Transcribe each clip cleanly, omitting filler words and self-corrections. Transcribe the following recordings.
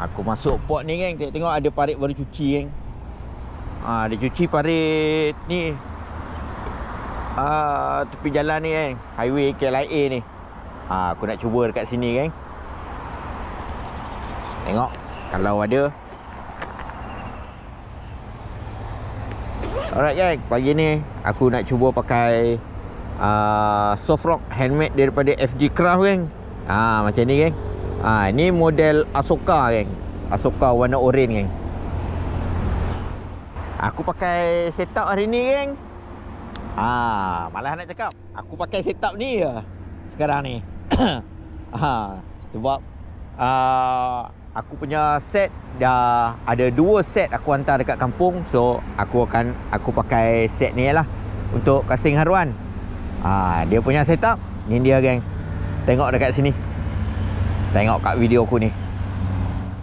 Aku masuk port ni geng, tengok ada parit baru cuci geng. Dia cuci parit ni tepi jalan ni geng, highway KLIA ni. Aku nak cuba dekat sini geng. Tengok kalau ada. Alright geng, pagi ni aku nak cuba pakai soft rock handmade daripada FG Craft geng. Macam ni geng. Ni model Asoka geng. Asoka warna orange geng. Aku pakai setup hari ni geng. Malah nak cakap aku pakai setup ni je sekarang ni. Sebab aku punya set dah ada 2 set aku hantar dekat kampung. So aku pakai set ni lah untuk casing haruan. Dia punya setup ni dia geng. Tengok dekat sini. Tengok kat video aku ni.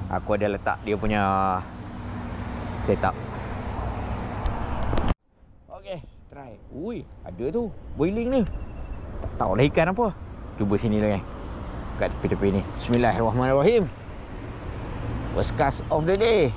Aku ada letak dia punya setup. Okey, try. Ui, ada tu boiling ni. Tak tahulah ikan apa. Cuba sini lah geng. Kat tepi-tepi ni. Bismillahirrahmanirrahim. First cast of the day.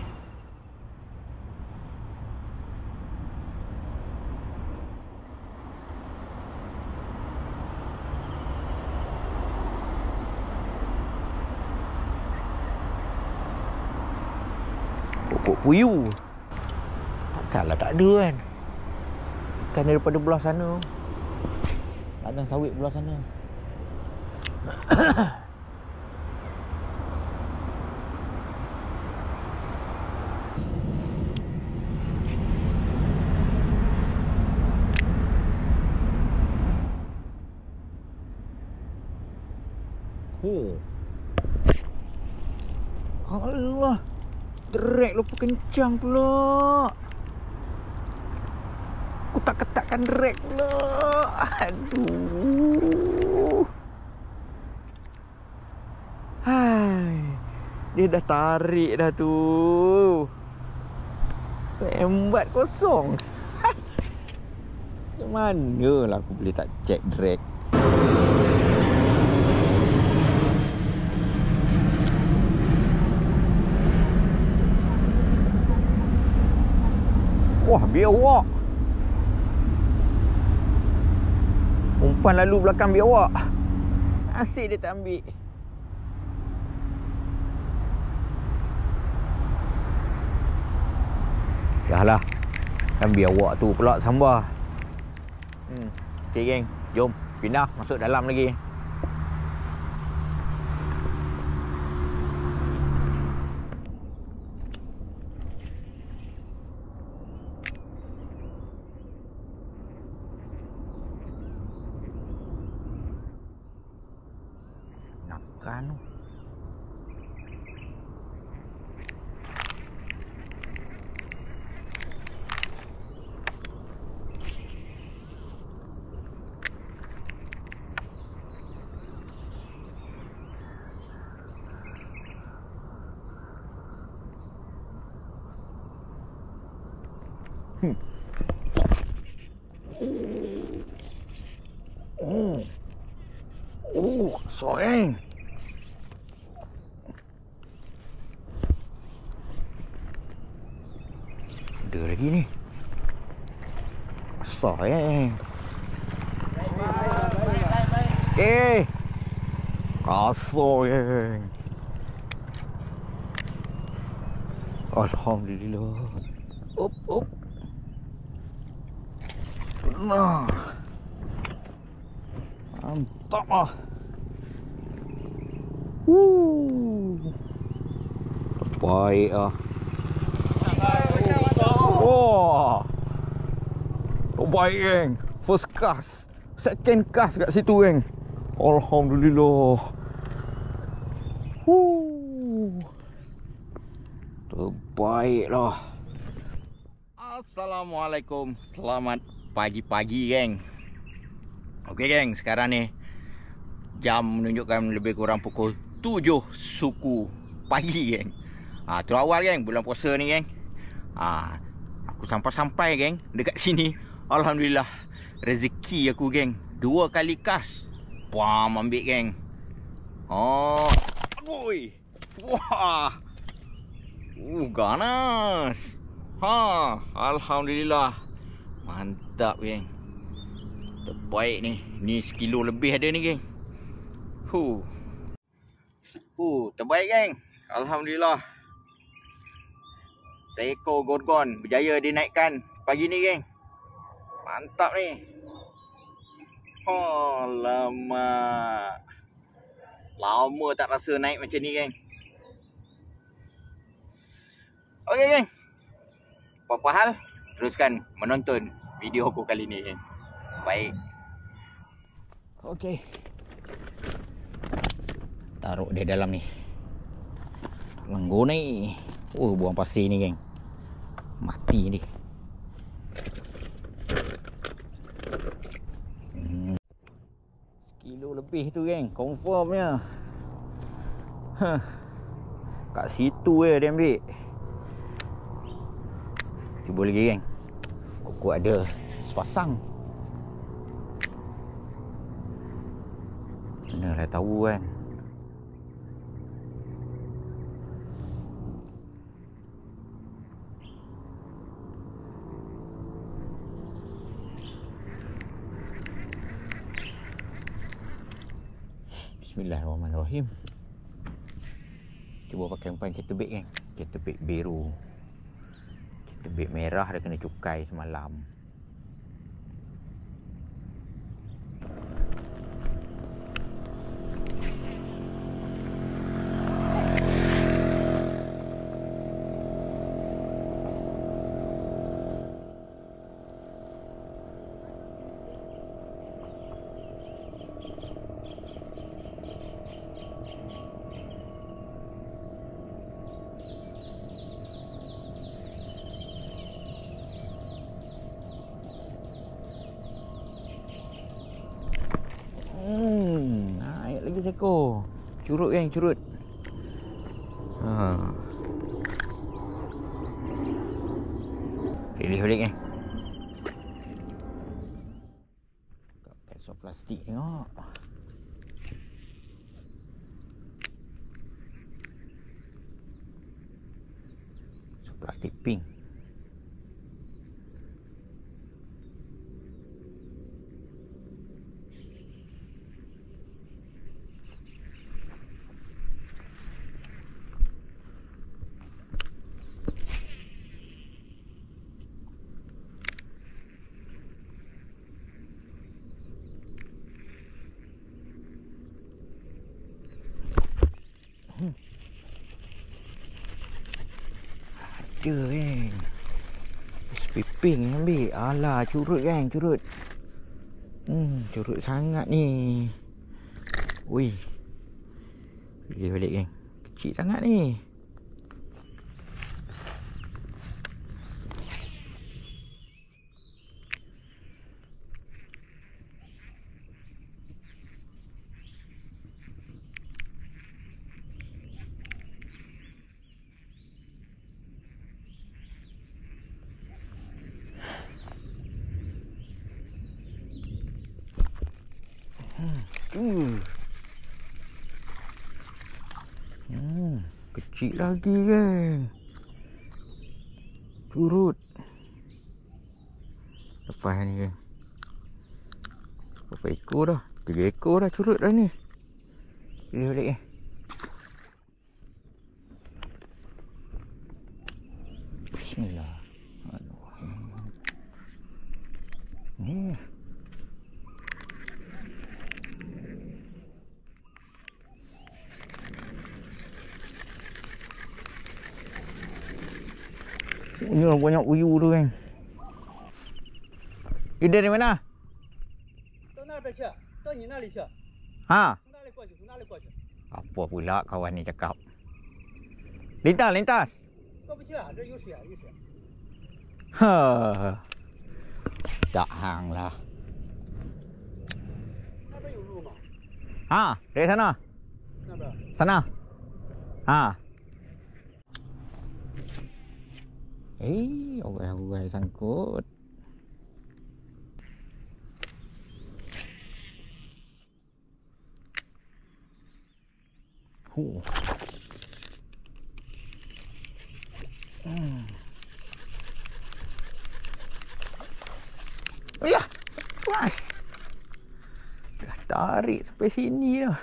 Pokok puyuh. Takkanlah tak ada kan. Ikan daripada belah sana. Ladang sawit belah sana. Allah. Drag lupa kencang pula. Aku tak ketatkan drag pula. Aduh. Hai. Dia dah tarik dah tu. Sembat kosong. Macam mana lah aku boleh tak check drag. Wah, biawak. Umpan lalu belakang biawak. Asyik dia tak ambil. Dah lah. Kan biawak tu pula sambar. Okay geng, jom pindah masuk dalam lagi. Kan soeng. Ada lagi ni. Soeng. Soeng. Alhamdulillah. Up. Nah. Mantap ah. Baik ah. Wah. Baik geng. First cast. Second cast kat situ geng. Alhamdulillah. Baiklah. Assalamualaikum. Selamat pagi-pagi, geng. Okey, geng. Sekarang ni jam menunjukkan lebih kurang pukul 7 suku pagi, geng. Tu awal, geng, bulan puasa ni, geng. Aku sampai-sampai, geng, dekat sini. Alhamdulillah, rezeki aku, geng. 2 kali kas. Pam, ambil, geng. Oi. Wah. Ganas. Alhamdulillah. Mantap, geng. Terbaik ni. Ni 1 kilo lebih ada ni, geng. Terbaik, geng. Alhamdulillah. Seekor gorgon berjaya dinaikkan pagi ni, geng. Mantap ni. Alamak. Lama tak rasa naik macam ni, geng. Okey, geng. Apa hal? Teruskan menonton video aku kali ni, geng. Baik. Okey. Taruh dia dalam ni. Lenggo ni. Buang pasir ni, geng. Mati ni. Kilo lebih tu, geng. Confirmnya. Kat situ dia ambil. Cuba lagi, geng. Kok ada sepasang. Manalah tahu, kan. Bismillahirrahmanirrahim. Cuba pakai umpan cetebek, geng. Cetebek biru. Cetebek merah dia kena cukai semalam. Naik lagi seekor. Curut, geng, curut. Pilih balik, geng. Kat peso plastik, tengok. So, plastik pink. Ada, geng. Piping ni ambil. Alah, curut, geng, curut. Curut sangat ni. Ui. Pilih balik, geng. Kecil sangat ni. Kecil lagi, geng. Curut. Lepas ni, geng. Berapa ekor dah? 3 ekor dah curut dah ni. Pilih balik, geng. Bismillahirrahmanirrahim. Ni banyak uyu tu, kan. You dari mana? 到那边去，到你那里去。 Ha? 从哪里过去？从哪里过去？ Apa pula kawan ni cakap? Lintas, lintas. 过不不去啊，这有水啊，有水。 Tak hang lah. 那边有路吗？ Ha, dari sana. 那边。 Sana. Ha. Orang-orang sangkut. Ya, pas. Dah tarik sampai sini dah.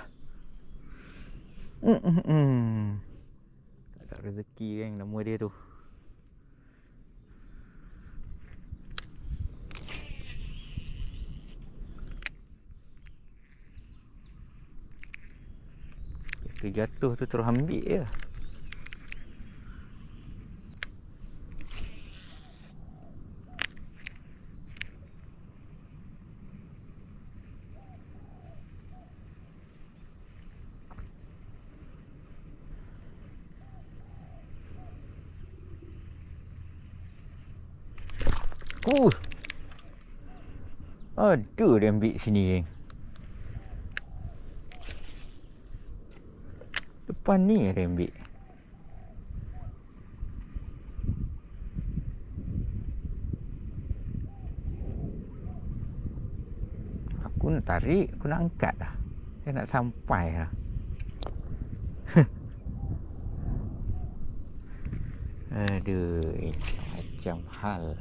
Tak ada rezeki kan nama dia tu. Dia jatuh tu terus ambil je. Aduh, dia ambil sini geng. Depan ni dia ambil. Aku nak tarik, aku nak angkat dah. Dia nak sampai dah. Aduh, macam hal.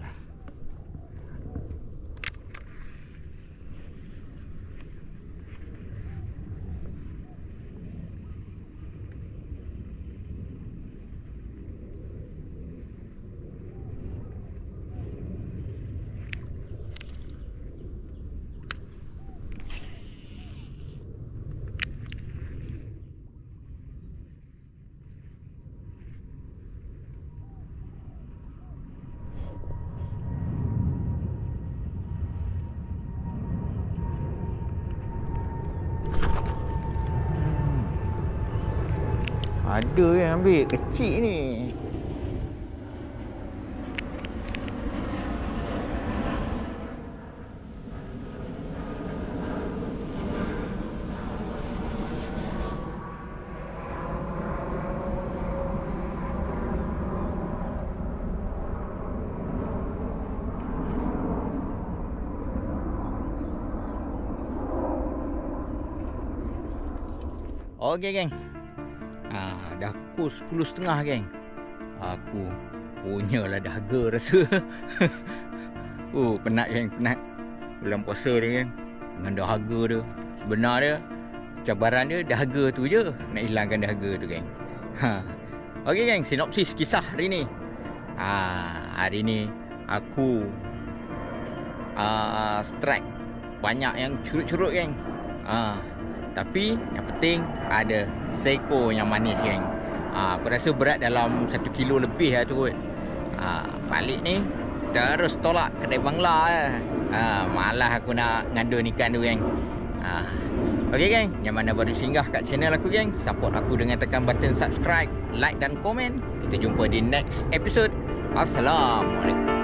Ada yang ambil kecil ni. Okey geng. Dah pukul 10.30 geng. Aku punyalah dahaga rasa. Penat geng, penat. Bulan puasa ni geng. Dengan dahaga dia. Sebenarnya cabaran dia dahaga tu je. Nak hilangkan dahaga tu geng. Okey geng, sinopsis kisah hari ni. Hari ni aku strike banyak yang curut-curut geng. Tapi yang penting ada seekor yang manis geng. Aku rasa berat dalam 1 kilo lebih lah tu kot. Balik ni terus tolak kedai Bangla lah. Malah aku nak ngandun ikan tu geng. Okey geng, yang mana baru singgah kat channel aku geng, support aku dengan tekan button subscribe, like dan komen. Kita jumpa di next episode. Assalamualaikum.